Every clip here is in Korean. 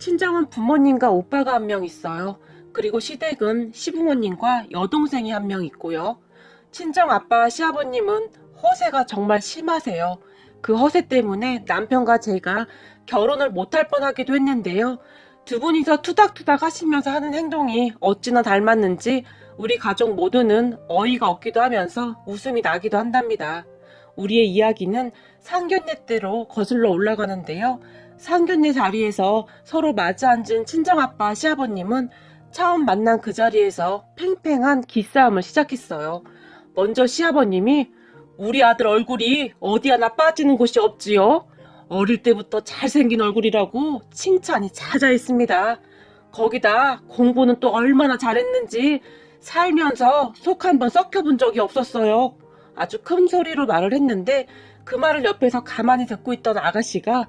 친정은 부모님과 오빠가 한 명 있어요. 그리고 시댁은 시부모님과 여동생이 한 명 있고요. 친정 아빠 시아버님은 허세가 정말 심하세요. 그 허세 때문에 남편과 제가 결혼을 못할 뻔하기도 했는데요. 두 분이서 투닥투닥 하시면서 하는 행동이 어찌나 닮았는지 우리 가족 모두는 어이가 없기도 하면서 웃음이 나기도 한답니다. 우리의 이야기는 상견례대로 거슬러 올라가는데요. 상견례 자리에서 서로 마주 앉은 친정아빠 시아버님은 처음 만난 그 자리에서 팽팽한 기싸움을 시작했어요. 먼저 시아버님이 우리 아들 얼굴이 어디 하나 빠지는 곳이 없지요. 어릴 때부터 잘생긴 얼굴이라고 칭찬이 자자했습니다. 거기다 공부는 또 얼마나 잘했는지 살면서 속 한번 썩혀본 적이 없었어요. 아주 큰 소리로 말을 했는데 그 말을 옆에서 가만히 듣고 있던 아가씨가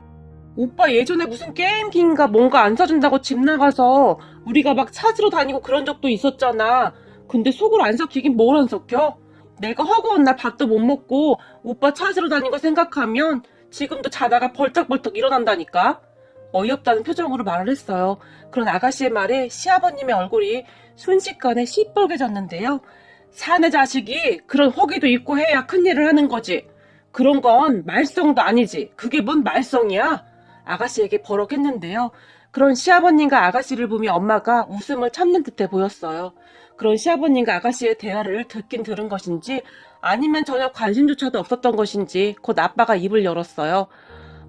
오빠 예전에 무슨 게임기인가 뭔가 안 사준다고 집 나가서 우리가 막 찾으러 다니고 그런 적도 있었잖아. 근데 속을 안 썩히긴 뭘 안 썩혀? 내가 허구한 날 밥도 못 먹고 오빠 찾으러 다닌 거 생각하면 지금도 자다가 벌떡벌떡 일어난다니까? 어이없다는 표정으로 말을 했어요. 그런 아가씨의 말에 시아버님의 얼굴이 순식간에 시뻘개졌는데요. 사내 자식이 그런 허기도 있고 해야 큰일을 하는 거지. 그런 건 말썽도 아니지. 그게 뭔 말썽이야? 아가씨에게 버럭했는데요. 그런 시아버님과 아가씨를 보며 엄마가 웃음을 참는 듯해 보였어요. 그런 시아버님과 아가씨의 대화를 듣긴 들은 것인지 아니면 전혀 관심조차도 없었던 것인지 곧 아빠가 입을 열었어요.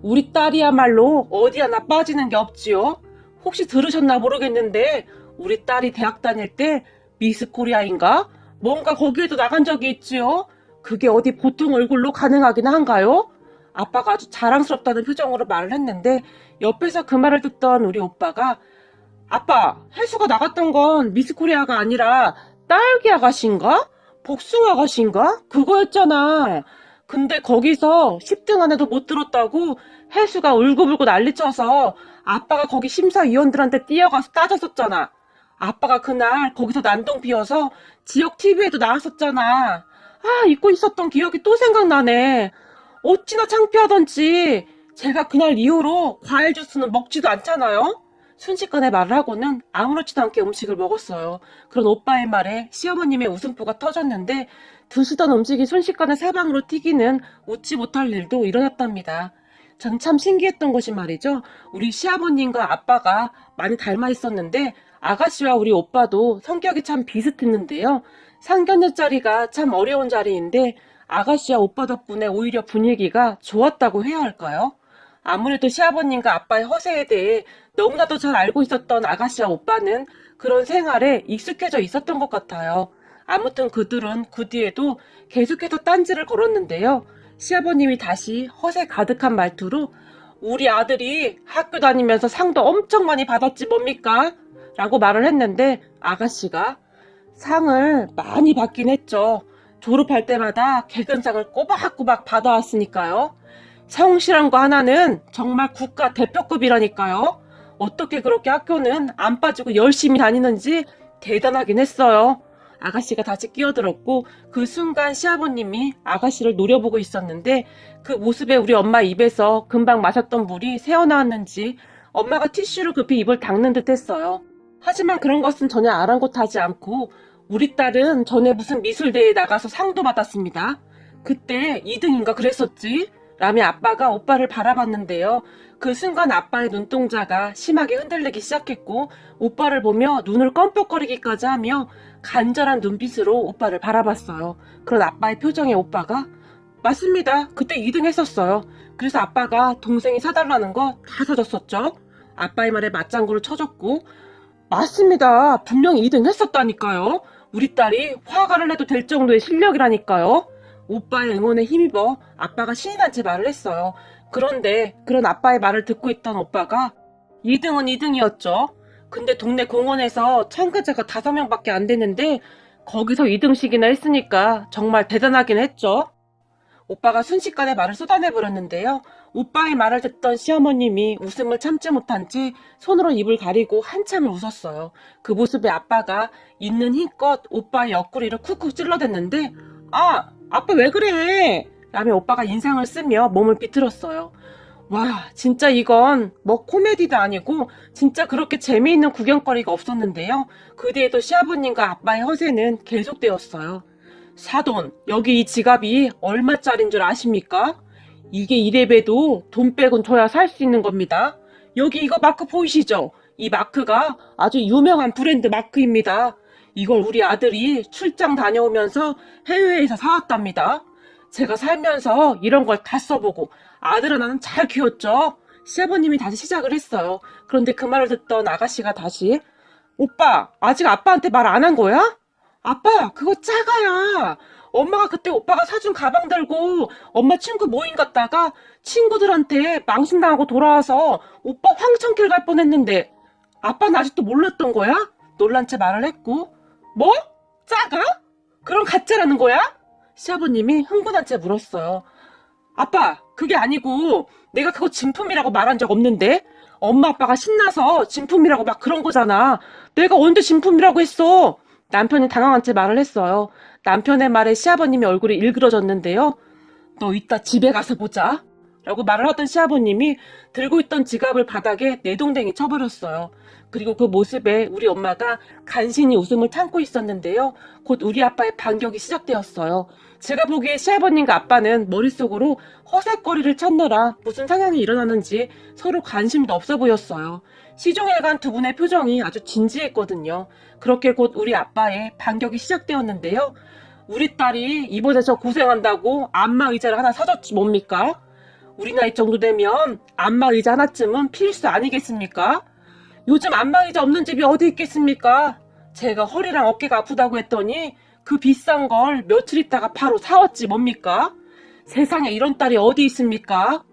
우리 딸이야말로 어디 하나 빠지는 게 없지요. 혹시 들으셨나 모르겠는데 우리 딸이 대학 다닐 때 미스 코리아인가? 뭔가 거기에도 나간 적이 있지요. 그게 어디 보통 얼굴로 가능하긴 한가요? 아빠가 아주 자랑스럽다는 표정으로 말을 했는데 옆에서 그 말을 듣던 우리 오빠가 아빠, 혜수가 나갔던 건 미스 코리아가 아니라 딸기 아가씨인가? 복숭아 아가씨인가? 그거였잖아. 근데 거기서 10등 안에도 못 들었다고 혜수가 울고불고 난리쳐서 아빠가 거기 심사위원들한테 뛰어가서 따졌었잖아. 아빠가 그날 거기서 난동 피워서 지역 TV에도 나왔었잖아. 아, 잊고 있었던 기억이 또 생각나네. 어찌나 창피하던지 제가 그날 이후로 과일 주스는 먹지도 않잖아요. 순식간에 말을 하고는 아무렇지도 않게 음식을 먹었어요. 그런 오빠의 말에 시어머님의 웃음보가 터졌는데 드시던 음식이 순식간에 사방으로 튀기는 웃지 못할 일도 일어났답니다. 전 참 신기했던 것이 말이죠. 우리 시아버님과 아빠가 많이 닮아 있었는데 아가씨와 우리 오빠도 성격이 참 비슷했는데요. 상견례 자리가 참 어려운 자리인데 아가씨와 오빠 덕분에 오히려 분위기가 좋았다고 해야 할까요? 아무래도 시아버님과 아빠의 허세에 대해 너무나도 잘 알고 있었던 아가씨와 오빠는 그런 생활에 익숙해져 있었던 것 같아요. 아무튼 그들은 그 뒤에도 계속해서 딴지를 걸었는데요. 시아버님이 다시 허세 가득한 말투로 우리 아들이 학교 다니면서 상도 엄청 많이 받았지 뭡니까? 라고 말을 했는데 아가씨가 상을 많이 받긴 했죠. 졸업할 때마다 개근상을 꼬박꼬박 받아왔으니까요. 성실한 거 하나는 정말 국가 대표급이라니까요. 어떻게 그렇게 학교는 안 빠지고 열심히 다니는지 대단하긴 했어요. 아가씨가 다시 끼어들었고 그 순간 시아버님이 아가씨를 노려보고 있었는데 그 모습에 우리 엄마 입에서 금방 마셨던 물이 새어나왔는지 엄마가 티슈로 급히 입을 닦는 듯 했어요. 하지만 그런 것은 전혀 아랑곳하지 않고 우리 딸은 전에 무슨 미술대회에 나가서 상도 받았습니다. 그때 2등인가 그랬었지? 라며 아빠가 오빠를 바라봤는데요. 그 순간 아빠의 눈동자가 심하게 흔들리기 시작했고 오빠를 보며 눈을 껌뻑거리기까지 하며 간절한 눈빛으로 오빠를 바라봤어요. 그런 아빠의 표정에 오빠가 맞습니다. 그때 2등 했었어요. 그래서 아빠가 동생이 사달라는 거 다 사줬었죠. 아빠의 말에 맞장구를 쳐줬고 맞습니다. 분명히 2등 했었다니까요. 우리 딸이 화가를 해도 될 정도의 실력이라니까요. 오빠의 응원에 힘입어 아빠가 신이 난 채 말을 했어요. 그런데 그런 아빠의 말을 듣고 있던 오빠가 2등은 2등이었죠. 근데 동네 공원에서 참가자가 5명밖에 안 됐는데 거기서 2등씩이나 했으니까 정말 대단하긴 했죠. 오빠가 순식간에 말을 쏟아내버렸는데요. 오빠의 말을 듣던 시어머님이 웃음을 참지 못한 채 손으로 입을 가리고 한참을 웃었어요. 그 모습에 아빠가 있는 힘껏 오빠의 옆구리를 쿡쿡 찔러댔는데 아! 아빠 왜 그래? 라며 오빠가 인상을 쓰며 몸을 비틀었어요. 와, 진짜 이건 뭐 코미디도 아니고 진짜 그렇게 재미있는 구경거리가 없었는데요. 그 뒤에도 시아버님과 아빠의 허세는 계속되었어요. 사돈, 여기 이 지갑이 얼마짜린 줄 아십니까? 이게 이래봬도 돈 빼곤 줘야 살 수 있는 겁니다. 여기 이거 마크 보이시죠? 이 마크가 아주 유명한 브랜드 마크입니다. 이걸 우리 아들이 출장 다녀오면서 해외에서 사왔답니다. 제가 살면서 이런 걸 다 써보고 아들 하나는 잘 키웠죠. 시아버님이 다시 시작을 했어요. 그런데 그 말을 듣던 아가씨가 다시 오빠, 아직 아빠한테 말 안 한 거야? 아빠, 그거 작아야. 엄마가 그때 오빠가 사준 가방 들고 엄마 친구 모임 갔다가 친구들한테 망신당하고 돌아와서 오빠 황천길 갈 뻔했는데 아빠는 아직도 몰랐던 거야? 놀란 채 말을 했고 뭐? 작아? 그럼 가짜라는 거야? 시아버님이 흥분한 채 물었어요. 아빠, 그게 아니고 내가 그거 진품이라고 말한 적 없는데? 엄마 아빠가 신나서 진품이라고 막 그런 거잖아. 내가 언제 진품이라고 했어? 남편이 당황한 채 말을 했어요. 남편의 말에 시아버님이 얼굴이 일그러졌는데요. 너 이따 집에 가서 보자. 라고 말을 하던 시아버님이 들고 있던 지갑을 바닥에 내동댕이 쳐버렸어요. 그리고 그 모습에 우리 엄마가 간신히 웃음을 참고 있었는데요. 곧 우리 아빠의 반격이 시작되었어요. 제가 보기에 시아버님과 아빠는 머릿속으로 허세거리를 찾느라 무슨 상황이 일어나는지 서로 관심도 없어 보였어요. 시종에 간 두 분의 표정이 아주 진지했거든요. 그렇게 곧 우리 아빠의 반격이 시작되었는데요. 우리 딸이 이번에 저 고생한다고 안마 의자를 하나 사줬지 뭡니까? 우리 나이 정도 되면 안마 의자 하나쯤은 필수 아니겠습니까? 요즘 안마 의자 없는 집이 어디 있겠습니까? 제가 허리랑 어깨가 아프다고 했더니 그 비싼 걸 며칠 있다가 바로 사왔지 뭡니까? 세상에 이런 딸이 어디 있습니까?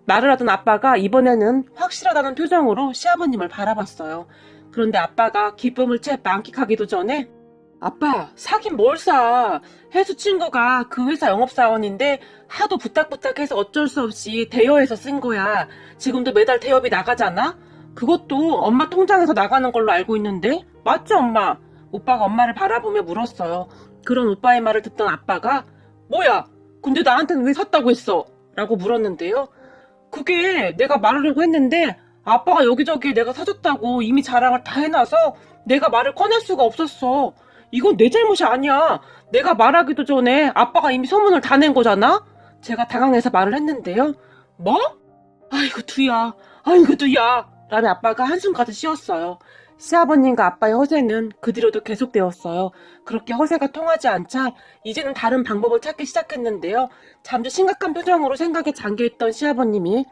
말을 하던 아빠가 이번에는 확실하다는 표정으로 시아버님을 바라봤어요. 그런데 아빠가 기쁨을 채 만끽하기도 전에 아빠, 사긴 뭘 사. 혜수 친구가 그 회사 영업사원인데 하도 부탁부탁해서 어쩔 수 없이 대여해서 쓴 거야. 지금도 매달 대여비 나가잖아? 그것도 엄마 통장에서 나가는 걸로 알고 있는데? 맞지, 엄마? 오빠가 엄마를 바라보며 물었어요. 그런 오빠의 말을 듣던 아빠가 뭐야? 근데 나한테는 왜 샀다고 했어? 라고 물었는데요. 그게 내가 말하려고 했는데 아빠가 여기저기 내가 사줬다고 이미 자랑을 다 해놔서 내가 말을 꺼낼 수가 없었어. 이건 내 잘못이 아니야. 내가 말하기도 전에 아빠가 이미 소문을 다 낸 거잖아? 제가 당황해서 말을 했는데요. 뭐? 아이고 두야. 아이고 두야. 라며 아빠가 한숨까지 쉬었어요. 시아버님과 아빠의 허세는 그 뒤로도 계속되었어요. 그렇게 허세가 통하지 않자 이제는 다른 방법을 찾기 시작했는데요. 잠시 심각한 표정으로 생각에 잠겨있던 시아버님이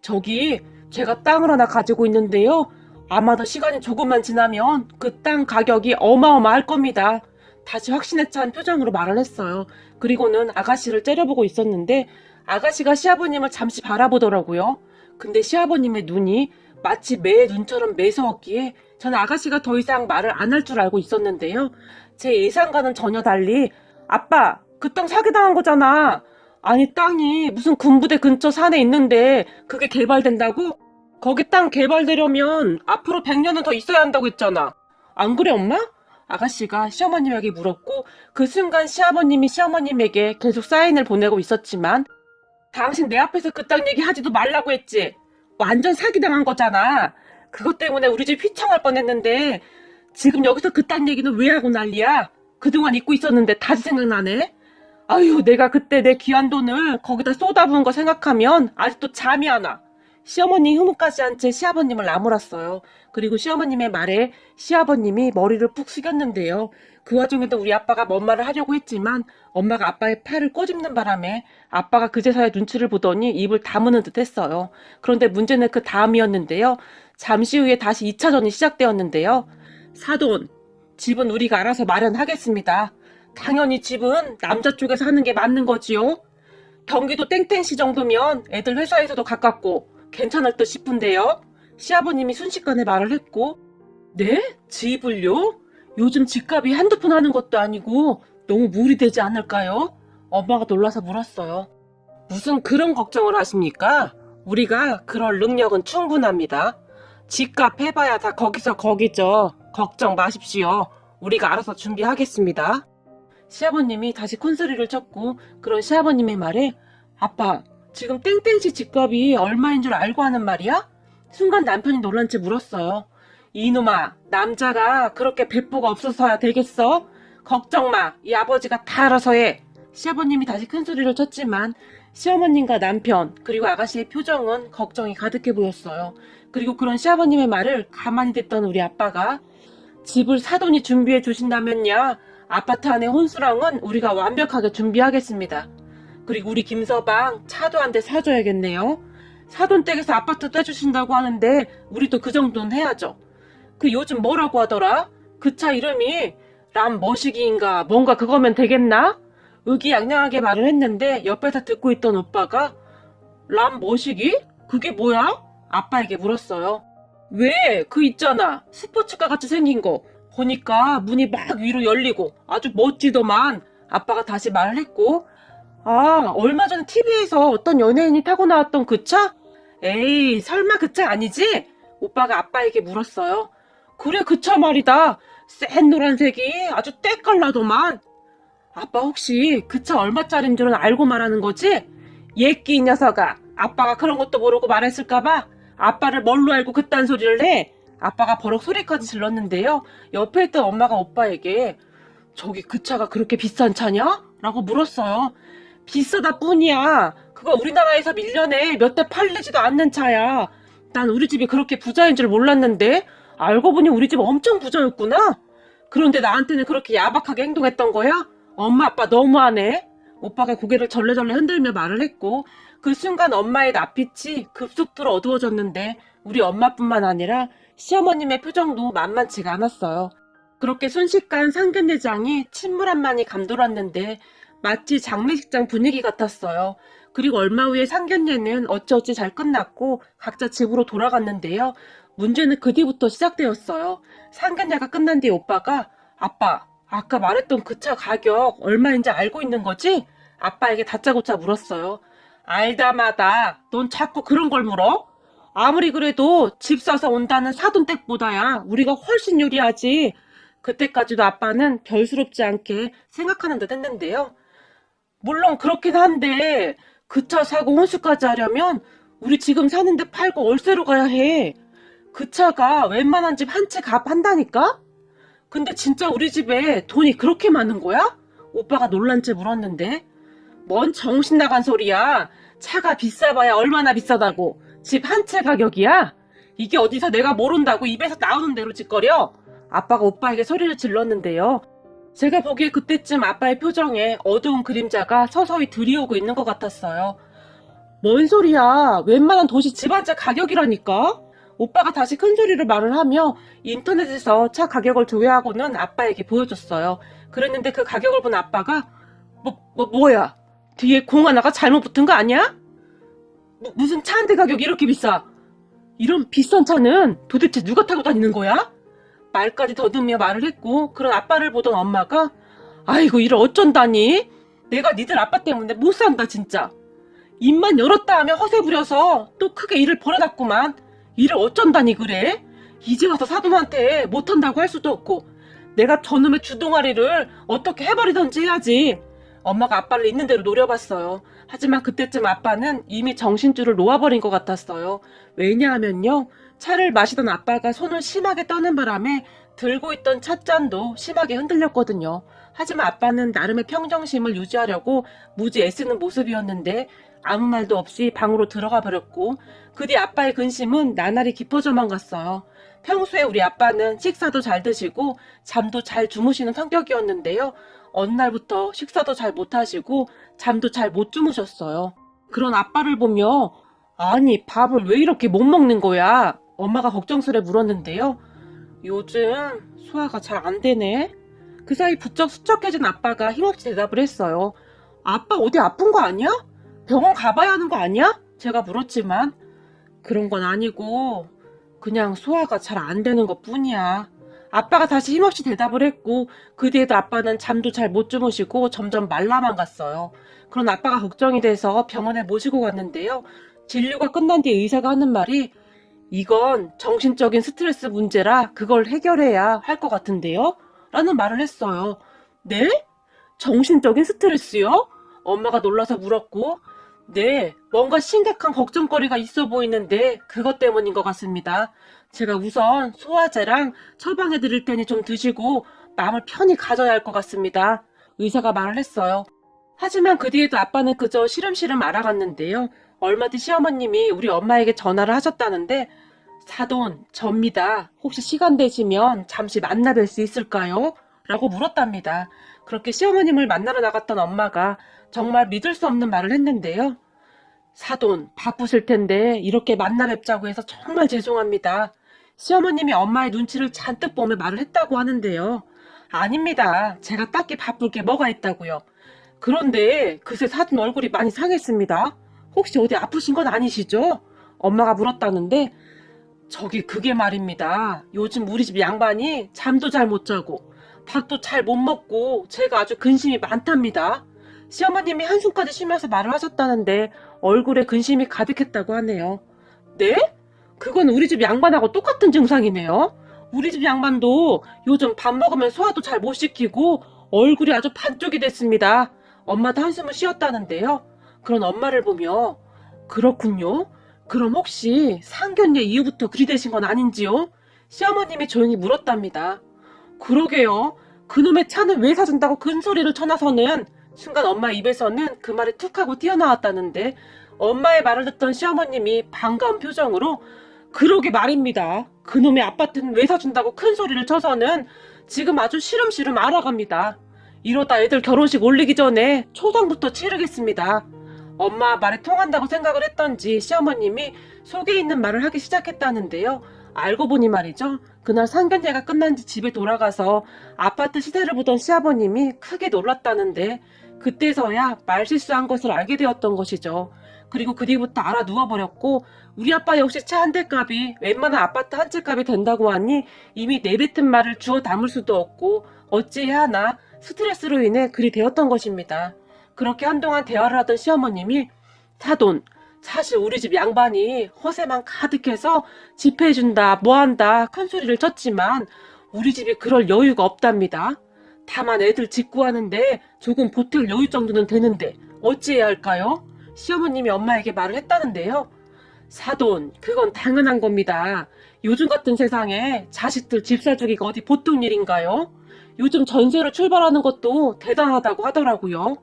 저기 제가 땅을 하나 가지고 있는데요. 아마도 시간이 조금만 지나면 그 땅 가격이 어마어마할 겁니다. 다시 확신에 찬 표정으로 말을 했어요. 그리고는 아가씨를 째려보고 있었는데 아가씨가 시아버님을 잠시 바라보더라고요. 근데 시아버님의 눈이 마치 매의 눈처럼 매서웠기에 전 아가씨가 더 이상 말을 안 할 줄 알고 있었는데요. 제 예상과는 전혀 달리 아빠, 그 땅 사기당한 거잖아. 아니 땅이 무슨 군부대 근처 산에 있는데 그게 개발된다고? 거기 땅 개발되려면 앞으로 100년은 더 있어야 한다고 했잖아. 안 그래 엄마? 아가씨가 시어머님에게 물었고 그 순간 시아버님이 시어머님에게 계속 사인을 보내고 있었지만 당신 내 앞에서 그 땅 얘기 하지도 말라고 했지. 완전 사기당한 거잖아. 그것 때문에 우리 집 휘청할 뻔했는데 지금 여기서 그 땅 얘기는 왜 하고 난리야? 그동안 잊고 있었는데 다시 생각나네. 아유, 내가 그때 내 귀한 돈을 거기다 쏟아부은 거 생각하면 아직도 잠이 안 와. 시어머니 흐뭇까지 한 채 시아버님을 나무랐어요. 그리고 시어머님의 말에 시아버님이 머리를 푹 숙였는데요. 그 와중에도 우리 아빠가 뭔 말을 하려고 했지만 엄마가 아빠의 팔을 꼬집는 바람에 아빠가 그제서야 눈치를 보더니 입을 다무는 듯 했어요. 그런데 문제는 그 다음이었는데요. 잠시 후에 다시 2차전이 시작되었는데요. 사돈, 집은 우리가 알아서 마련하겠습니다. 당연히 집은 남자 쪽에서 하는 게 맞는 거지요. 경기도 땡땡시 정도면 애들 회사에서도 가깝고 괜찮을 듯 싶은데요. 시아버님이 순식간에 말을 했고 네? 집을요? 요즘 집값이 한두 푼 하는 것도 아니고 너무 무리되지 않을까요? 엄마가 놀라서 물었어요. 무슨 그런 걱정을 하십니까? 우리가 그럴 능력은 충분합니다. 집값 해봐야 다 거기서 거기죠. 걱정 마십시오. 우리가 알아서 준비하겠습니다. 시아버님이 다시 콘소리를 쳤고 그런 시아버님의 말에 아빠, 지금 땡땡씨 집값이 얼마인 줄 알고 하는 말이야? 순간 남편이 놀란 채 물었어요. 이놈아, 남자가 그렇게 배포가 없어서야 되겠어? 걱정 마, 이 아버지가 다 알아서 해. 시아버님이 다시 큰 소리를 쳤지만 시어머님과 남편 그리고 아가씨의 표정은 걱정이 가득해 보였어요. 그리고 그런 시아버님의 말을 가만히 듣던 우리 아빠가 집을 사돈이 준비해 주신다면야 아파트 안의 혼수랑은 우리가 완벽하게 준비하겠습니다. 그리고 우리 김서방 차도 한 대 사줘야겠네요. 사돈 댁에서 아파트 떼주신다고 하는데 우리도 그 정도는 해야죠. 그 요즘 뭐라고 하더라? 그 차 이름이 람머시기인가 뭔가 그거면 되겠나? 의기양양하게 말을 했는데 옆에서 듣고 있던 오빠가 람머시기? 그게 뭐야? 아빠에게 물었어요. 왜? 그 있잖아. 스포츠카 같이 생긴 거. 보니까 문이 막 위로 열리고 아주 멋지더만. 아빠가 다시 말을 했고 아, 얼마 전에 TV에서 어떤 연예인이 타고 나왔던 그 차? 에이, 설마 그 차 아니지? 오빠가 아빠에게 물었어요. 그래, 그 차 말이다. 센 노란색이 아주 때깔나더만. 아빠 혹시 그 차 얼마짜린 줄은 알고 말하는 거지? 예끼 이 녀석아. 아빠가 그런 것도 모르고 말했을까봐 아빠를 뭘로 알고 그딴 소리를 해? 아빠가 버럭 소리까지 질렀는데요. 옆에 있던 엄마가 오빠에게 저기 그 차가 그렇게 비싼 차냐? 라고 물었어요. 비싸다 뿐이야. 그거 우리나라에서 1년에 몇 대 팔리지도 않는 차야. 난 우리 집이 그렇게 부자인 줄 몰랐는데 알고 보니 우리 집 엄청 부자였구나. 그런데 나한테는 그렇게 야박하게 행동했던 거야? 엄마 아빠 너무하네. 오빠가 고개를 절레절레 흔들며 말을 했고 그 순간 엄마의 낯빛이 급속도로 어두워졌는데 우리 엄마뿐만 아니라 시어머님의 표정도 만만치가 않았어요. 그렇게 순식간 상견례장이 침몰한만이 감돌았는데 마치 장례식장 분위기 같았어요. 그리고 얼마 후에 상견례는 어찌어찌 잘 끝났고 각자 집으로 돌아갔는데요. 문제는 그 뒤부터 시작되었어요. 상견례가 끝난 뒤에 오빠가 아빠, 아까 말했던 그 차 가격 얼마인지 알고 있는 거지? 아빠에게 다짜고짜 물었어요. 알다마다 넌 자꾸 그런 걸 물어? 아무리 그래도 집 사서 온다는 사돈댁보다야 우리가 훨씬 유리하지. 그때까지도 아빠는 별스럽지 않게 생각하는 듯 했는데요. 물론 그렇긴 한데 그 차 사고 혼수까지 하려면 우리 지금 사는데 팔고 월세로 가야 해. 그 차가 웬만한 집 한 채 값 한다니까? 근데 진짜 우리 집에 돈이 그렇게 많은 거야? 오빠가 놀란 채 물었는데 뭔 정신 나간 소리야. 차가 비싸봐야 얼마나 비싸다고. 집 한 채 가격이야? 이게 어디서 내가 모른다고 입에서 나오는 대로 짓거려? 아빠가 오빠에게 소리를 질렀는데요. 제가 보기에 그때쯤 아빠의 표정에 어두운 그림자가 서서히 들이오고 있는 것 같았어요. 뭔 소리야. 웬만한 도시 집 한 채 가격이라니까? 오빠가 다시 큰 소리로 말을 하며 인터넷에서 차 가격을 조회하고는 아빠에게 보여줬어요. 그랬는데 그 가격을 본 아빠가 뭐야? 뒤에 공 하나가 잘못 붙은 거 아니야? 무슨 차 한 대 가격이 이렇게 비싸? 이런 비싼 차는 도대체 누가 타고 다니는 거야? 말까지 더듬으며 말을 했고 그런 아빠를 보던 엄마가 아이고 이를 어쩐다니? 내가 니들 아빠 때문에 못 산다 진짜. 입만 열었다 하면 허세 부려서 또 크게 일을 벌여놨구만. 일을 어쩐다니 그래? 이제 와서 사돈한테 못한다고 할 수도 없고 내가 저놈의 주둥아리를 어떻게 해버리던지 해야지. 엄마가 아빠를 있는 대로 노려봤어요. 하지만 그때쯤 아빠는 이미 정신줄을 놓아버린 것 같았어요. 왜냐하면요. 차를 마시던 아빠가 손을 심하게 떠는 바람에 들고 있던 찻잔도 심하게 흔들렸거든요. 하지만 아빠는 나름의 평정심을 유지하려고 무지 애쓰는 모습이었는데 아무 말도 없이 방으로 들어가 버렸고 그 뒤 아빠의 근심은 나날이 깊어져만 갔어요. 평소에 우리 아빠는 식사도 잘 드시고 잠도 잘 주무시는 성격이었는데요. 어느 날부터 식사도 잘 못하시고 잠도 잘 못 주무셨어요. 그런 아빠를 보며 아니 밥을 왜 이렇게 못 먹는 거야? 엄마가 걱정스레 물었는데요. 요즘 소화가 잘 안 되네. 그 사이 부쩍 수척해진 아빠가 힘없이 대답을 했어요. 아빠 어디 아픈 거 아니야? 병원 가봐야 하는 거 아니야? 제가 물었지만 그런 건 아니고 그냥 소화가 잘 안 되는 것 뿐이야. 아빠가 다시 힘없이 대답을 했고 그 뒤에도 아빠는 잠도 잘 못 주무시고 점점 말라만 갔어요. 그런 아빠가 걱정이 돼서 병원에 모시고 갔는데요. 진료가 끝난 뒤에 의사가 하는 말이 이건 정신적인 스트레스 문제라 그걸 해결해야 할 것 같은데요? 라는 말을 했어요. 네? 정신적인 스트레스요? 엄마가 놀라서 물었고 네, 뭔가 심각한 걱정거리가 있어 보이는데 그것 때문인 것 같습니다. 제가 우선 소화제랑 처방해 드릴 테니 좀 드시고 마음을 편히 가져야 할 것 같습니다. 의사가 말을 했어요. 하지만 그 뒤에도 아빠는 그저 시름시름 알아갔는데요. 얼마 뒤 시어머님이 우리 엄마에게 전화를 하셨다는데 사돈, 접니다. 혹시 시간 되시면 잠시 만나 뵐 수 있을까요? 라고 물었답니다. 그렇게 시어머님을 만나러 나갔던 엄마가 정말 믿을 수 없는 말을 했는데요. 사돈, 바쁘실 텐데 이렇게 만나 뵙자고 해서 정말 죄송합니다. 시어머님이 엄마의 눈치를 잔뜩 보며 말을 했다고 하는데요. 아닙니다. 제가 딱히 바쁠 게 뭐가 있다고요. 그런데 그새 사돈 얼굴이 많이 상했습니다. 혹시 어디 아프신 건 아니시죠? 엄마가 물었다는데 저기 그게 말입니다. 요즘 우리 집 양반이 잠도 잘 못 자고 밥도 잘 못 먹고 제가 아주 근심이 많답니다. 시어머님이 한숨까지 쉬면서 말을 하셨다는데 얼굴에 근심이 가득했다고 하네요. 네? 그건 우리 집 양반하고 똑같은 증상이네요. 우리 집 양반도 요즘 밥 먹으면 소화도 잘 못 시키고 얼굴이 아주 반쪽이 됐습니다. 엄마도 한숨을 쉬었다는데요. 그런 엄마를 보며 그렇군요. 그럼 혹시 상견례 이후부터 그리 되신 건 아닌지요? 시어머님이 조용히 물었답니다. 그러게요. 그놈의 차는 왜 사준다고 큰 소리를 쳐나서는 순간 엄마 입에서는 그 말이 툭 하고 튀어나왔다는데 엄마의 말을 듣던 시어머님이 반가운 표정으로 그러게 말입니다. 그놈의 아파트는 왜 사준다고 큰 소리를 쳐서는 지금 아주 시름시름 알아갑니다. 이러다 애들 결혼식 올리기 전에 초상부터 치르겠습니다. 엄마 말에 통한다고 생각을 했던지 시어머님이 속에 있는 말을 하기 시작했다는데요. 알고 보니 말이죠. 그날 상견례가 끝난 지 집에 돌아가서 아파트 시세를 보던 시아버님이 크게 놀랐다는데 그때서야 말실수한 것을 알게 되었던 것이죠. 그리고 그 뒤부터 알아 누워버렸고 우리 아빠 역시 차 한 대 값이 웬만한 아파트 한 채 값이 된다고 하니 이미 내뱉은 말을 주워 담을 수도 없고 어찌해야 하나 스트레스로 인해 그리 되었던 것입니다. 그렇게 한동안 대화를 하던 시어머님이 사돈, 사실 우리 집 양반이 허세만 가득해서 집회해준다 뭐한다 큰 소리를 쳤지만 우리 집이 그럴 여유가 없답니다. 다만 애들 직구하는데 조금 보탤 여유 정도는 되는데 어찌해야 할까요? 시어머님이 엄마에게 말을 했다는데요. 사돈, 그건 당연한 겁니다. 요즘 같은 세상에 자식들 집 사주기가 어디 보통 일인가요? 요즘 전세로 출발하는 것도 대단하다고 하더라고요.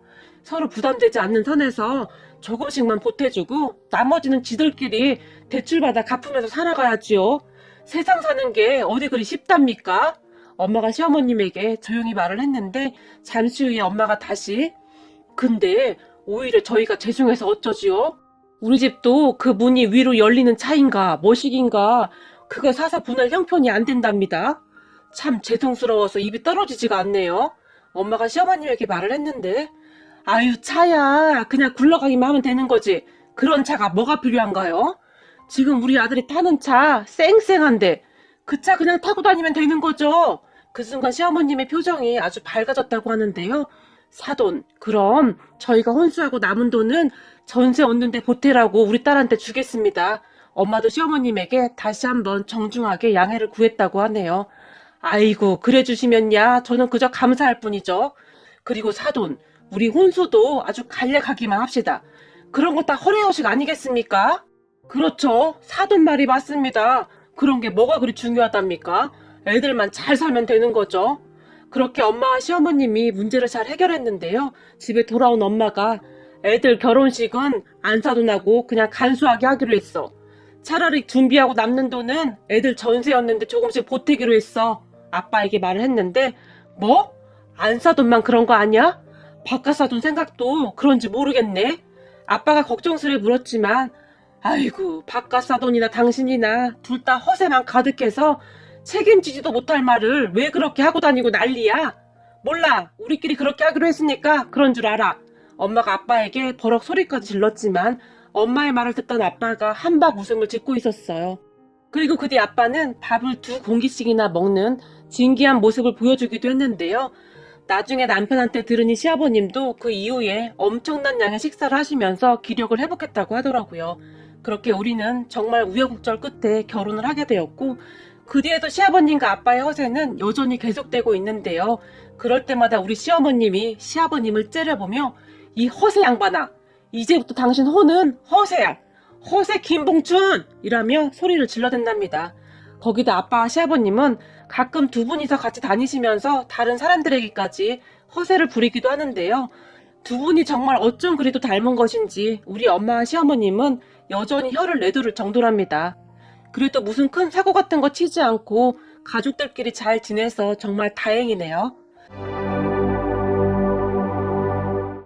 서로 부담되지 않는 선에서 조금씩만 보태주고 나머지는 지들끼리 대출받아 갚으면서 살아가야지요. 세상 사는 게 어디 그리 쉽답니까? 엄마가 시어머님에게 조용히 말을 했는데 잠시 후에 엄마가 다시 근데 오히려 저희가 죄송해서 어쩌지요? 우리 집도 그 문이 위로 열리는 차인가 뭐식인가 그거 사서 분할 형편이 안 된답니다. 참 죄송스러워서 입이 떨어지지가 않네요. 엄마가 시어머님에게 말을 했는데 아유 차야 그냥 굴러가기만 하면 되는 거지 그런 차가 뭐가 필요한가요? 지금 우리 아들이 타는 차 쌩쌩한데 그 차 그냥 타고 다니면 되는 거죠. 그 순간 시어머님의 표정이 아주 밝아졌다고 하는데요. 사돈 그럼 저희가 혼수하고 남은 돈은 전세 얻는데 보태라고 우리 딸한테 주겠습니다. 엄마도 시어머님에게 다시 한번 정중하게 양해를 구했다고 하네요. 아이고 그래 주시면야 저는 그저 감사할 뿐이죠. 그리고 사돈 우리 혼수도 아주 간략하기만 합시다. 그런 거 다 허례허식 아니겠습니까? 그렇죠. 사돈 말이 맞습니다. 그런 게 뭐가 그리 중요하답니까? 애들만 잘 살면 되는 거죠. 그렇게 엄마와 시어머님이 문제를 잘 해결했는데요. 집에 돌아온 엄마가 애들 결혼식은 안 사돈하고 그냥 간소하게 하기로 했어. 차라리 준비하고 남는 돈은 애들 전세였는데 조금씩 보태기로 했어. 아빠에게 말을 했는데 뭐? 안 사돈만 그런 거 아니야? 바깥 사돈 생각도 그런지 모르겠네. 아빠가 걱정스레 물었지만 아이고 바깥 사돈이나 당신이나 둘 다 허세만 가득해서 책임지지도 못할 말을 왜 그렇게 하고 다니고 난리야. 몰라 우리끼리 그렇게 하기로 했으니까 그런 줄 알아. 엄마가 아빠에게 버럭 소리까지 질렀지만 엄마의 말을 듣던 아빠가 한박 웃음을 짓고 있었어요. 그리고 그 뒤 아빠는 밥을 2공기씩이나 먹는 진기한 모습을 보여주기도 했는데요. 나중에 남편한테 들으니 시아버님도 그 이후에 엄청난 양의 식사를 하시면서 기력을 회복했다고 하더라고요. 그렇게 우리는 정말 우여곡절 끝에 결혼을 하게 되었고 그 뒤에도 시아버님과 아빠의 허세는 여전히 계속되고 있는데요. 그럴 때마다 우리 시어머님이 시아버님을 째려보며 이 허세 양반아 이제부터 당신 호는 허세야. 허세 김봉춘! 이라며 소리를 질러댄답니다. 거기다 아빠와 시아버님은 가끔 두 분이서 같이 다니시면서 다른 사람들에게까지 허세를 부리기도 하는데요. 두 분이 정말 어쩜 그리도 닮은 것인지 우리 엄마와 시어머님은 여전히 혀를 내두를 정도랍니다. 그래도 무슨 큰 사고 같은 거 치지 않고 가족들끼리 잘 지내서 정말 다행이네요.